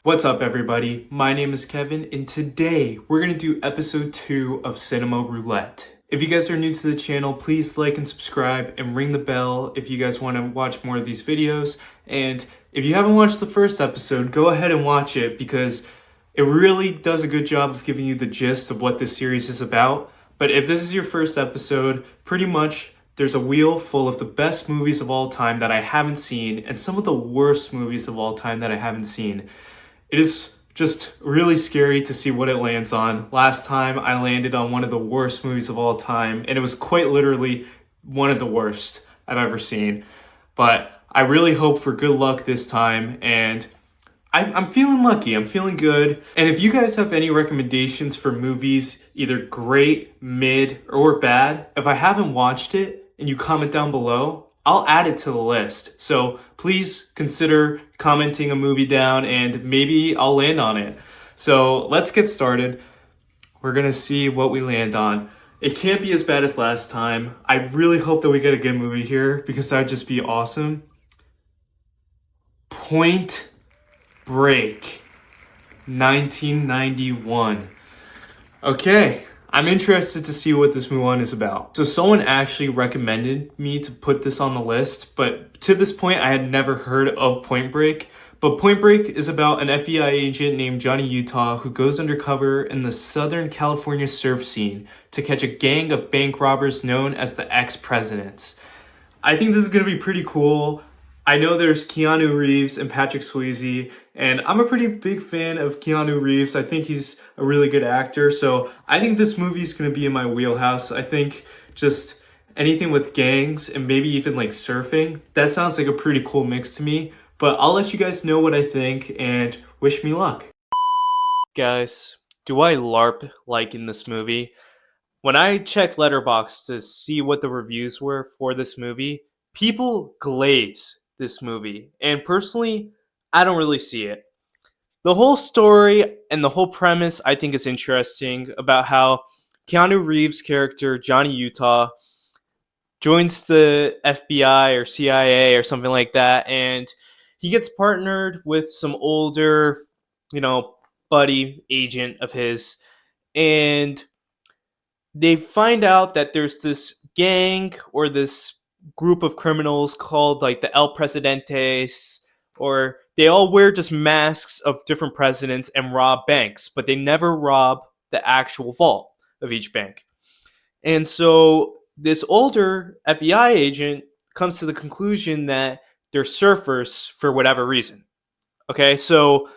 What's up, everybody? My name is Kevin, and today we're going to do episode 2 of Cinema Roulette. If you guys are new to the channel, please like and subscribe and ring the bell if you guys want to watch more of these videos. And if you haven't watched the first episode, go ahead and watch it because it really does a good job of giving you the gist of what this series is about. But if this is your first episode, pretty much there's a wheel full of the best movies of all time that I haven't seen and some of the worst movies of all time that I haven't seen. It is just really scary to see what it lands on. Last time I landed on one of the worst movies of all time, and it was quite literally one of the worst I've ever seen. But I really hope for good luck this time, and I'm feeling lucky. I'm feeling good. And if you guys have any recommendations for movies, either great, mid, or bad, if I haven't watched it and you comment down below, I'll add it to the list. So please consider commenting a movie down and maybe I'll land on it. So let's get started. We're gonna see what we land on. It can't be as bad as last time. I really hope that we get a good movie here because that would just be awesome. Point Break, 1991. Okay. I'm interested to see what this movie is about. So someone actually recommended me to put this on the list, but to this point I had never heard of Point Break. But Point Break is about an FBI agent named Johnny Utah who goes undercover in the Southern California surf scene to catch a gang of bank robbers known as the Ex-Presidents. I think this is going to be pretty cool. I know there's Keanu Reeves and Patrick Swayze, and I'm a pretty big fan of Keanu Reeves. I think he's a really good actor, so I think this movie is going to be in my wheelhouse. I think just anything with gangs and maybe even like surfing, that sounds like a pretty cool mix to me. But I'll let you guys know what I think and wish me luck. Guys, do I LARP like in this movie? When I checked Letterboxd to see what the reviews were for this movie, people glaze this movie, and personally, I don't really see it. The whole story and the whole premise I think is interesting about how Keanu Reeves' character, Johnny Utah, joins the FBI or CIA or something like that, and he gets partnered with some older, buddy agent of his, and they find out that there's this gang or this group of criminals called like the El Presidentes, or they all wear just masks of different presidents and rob banks, but they never rob the actual vault of each bank. And so this older FBI agent comes to the conclusion that they're surfers for whatever reason. Okay, so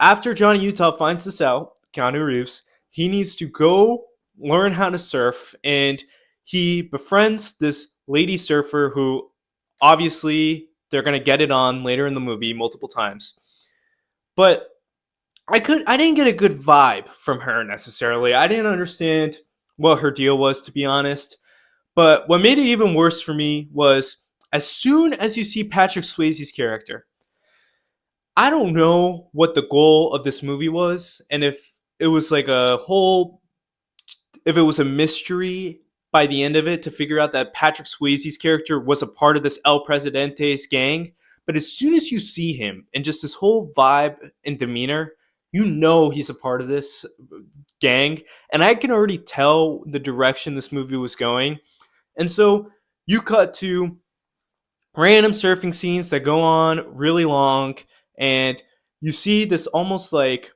after Johnny Utah finds this out, Keanu Reeves, he needs to go learn how to surf, and he befriends this lady surfer who obviously they're going to get it on later in the movie multiple times. But I didn't get a good vibe from her necessarily. I didn't understand what her deal was, to be honest. But what made it even worse for me was as soon as you see Patrick Swayze's character, I don't know what the goal of this movie was, and if it was like if it was a mystery by the end of it to figure out that Patrick Swayze's character was a part of this El Presidentes gang. But as soon as you see him and just this whole vibe and demeanor, you know he's a part of this gang. And I can already tell the direction this movie was going. And so you cut to random surfing scenes that go on really long, and you see this almost like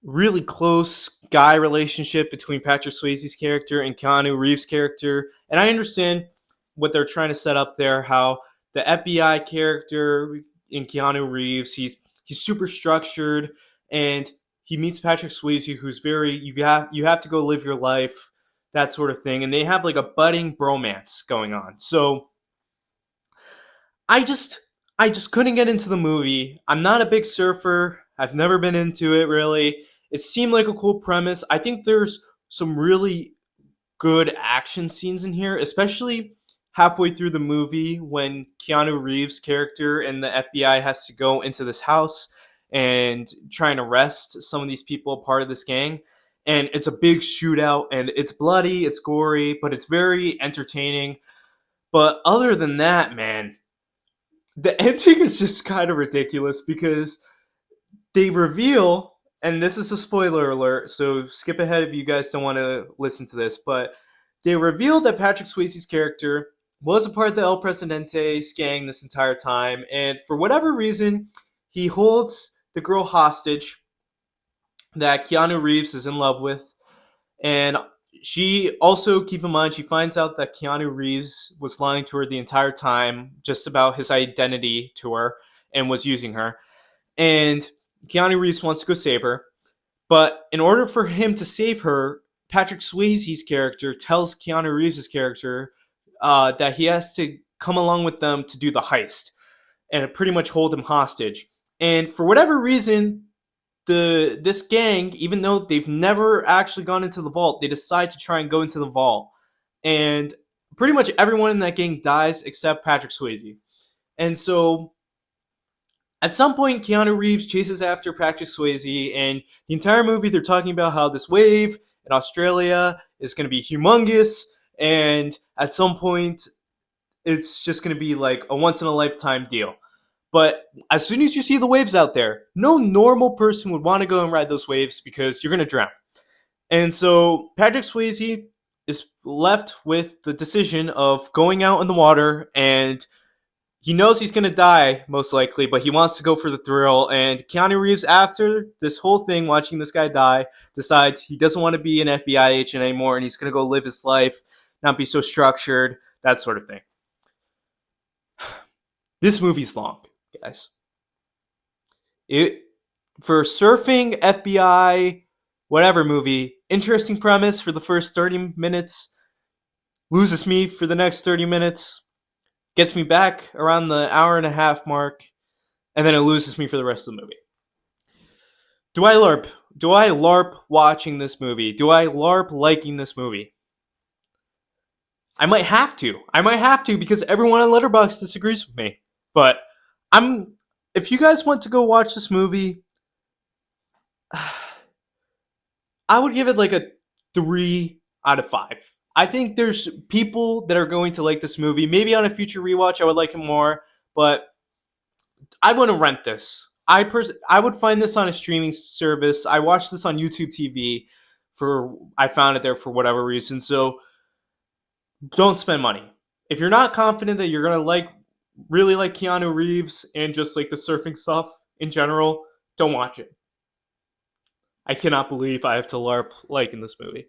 really close guy relationship between Patrick Swayze's character and Keanu Reeves' character. And I understand what they're trying to set up there, how the FBI character in Keanu Reeves, he's super structured, and he meets Patrick Swayze, who's very, you have to go live your life, that sort of thing. And they have like a budding bromance going on. So I just couldn't get into the movie. I'm not a big surfer. I've never been into it really. It seemed like a cool premise. I think there's some really good action scenes in here, especially halfway through the movie when Keanu Reeves' character and the FBI has to go into this house and try and arrest some of these people part of this gang. And it's a big shootout, and it's bloody, it's gory, but it's very entertaining. But other than that, man, the ending is just kind of ridiculous because They reveal, and this is a spoiler alert, so skip ahead if you guys don't want to listen to this, but they reveal that Patrick Swayze's character was a part of the El Presidente's gang this entire time, and for whatever reason, he holds the girl hostage that Keanu Reeves is in love with. And she also, keep in mind, she finds out that Keanu Reeves was lying to her the entire time just about his identity to her and was using her. And Keanu Reeves wants to go save her. But in order for him to save her, Patrick Swayze's character tells Keanu Reeves' character that he has to come along with them to do the heist and pretty much hold him hostage. And for whatever reason, this gang, even though they've never actually gone into the vault, they decide to try and go into the vault. And pretty much everyone in that gang dies except Patrick Swayze. And so at some point, Keanu Reeves chases after Patrick Swayze, and the entire movie they're talking about how this wave in Australia is going to be humongous, and at some point, it's just going to be like a once in a lifetime deal. But as soon as you see the waves out there, no normal person would want to go and ride those waves because you're going to drown. And so Patrick Swayze is left with the decision of going out in the water, and he knows he's going to die, most likely, but he wants to go for the thrill. And Keanu Reeves, after this whole thing, watching this guy die, decides he doesn't want to be an FBI agent anymore, and he's going to go live his life, not be so structured, that sort of thing. This movie's long, guys. It for surfing FBI whatever movie, interesting premise for the first 30 minutes, loses me for the next 30 minutes, gets me back around the hour and a half mark, and then it loses me for the rest of the movie. Do I LARP? Do I LARP watching this movie? Do I LARP liking this movie? I might have to. Because everyone on Letterboxd disagrees with me. But if you guys want to go watch this movie, I would give it like a 3 out of 5. I think there's people that are going to like this movie. Maybe on a future rewatch I would like it more, but I wouldn't rent this. I would find this on a streaming service. I watched this on YouTube TV I found it there for whatever reason. So don't spend money. If you're not confident that you're gonna really like Keanu Reeves and just like the surfing stuff in general, don't watch it. I cannot believe I have to LARP like in this movie.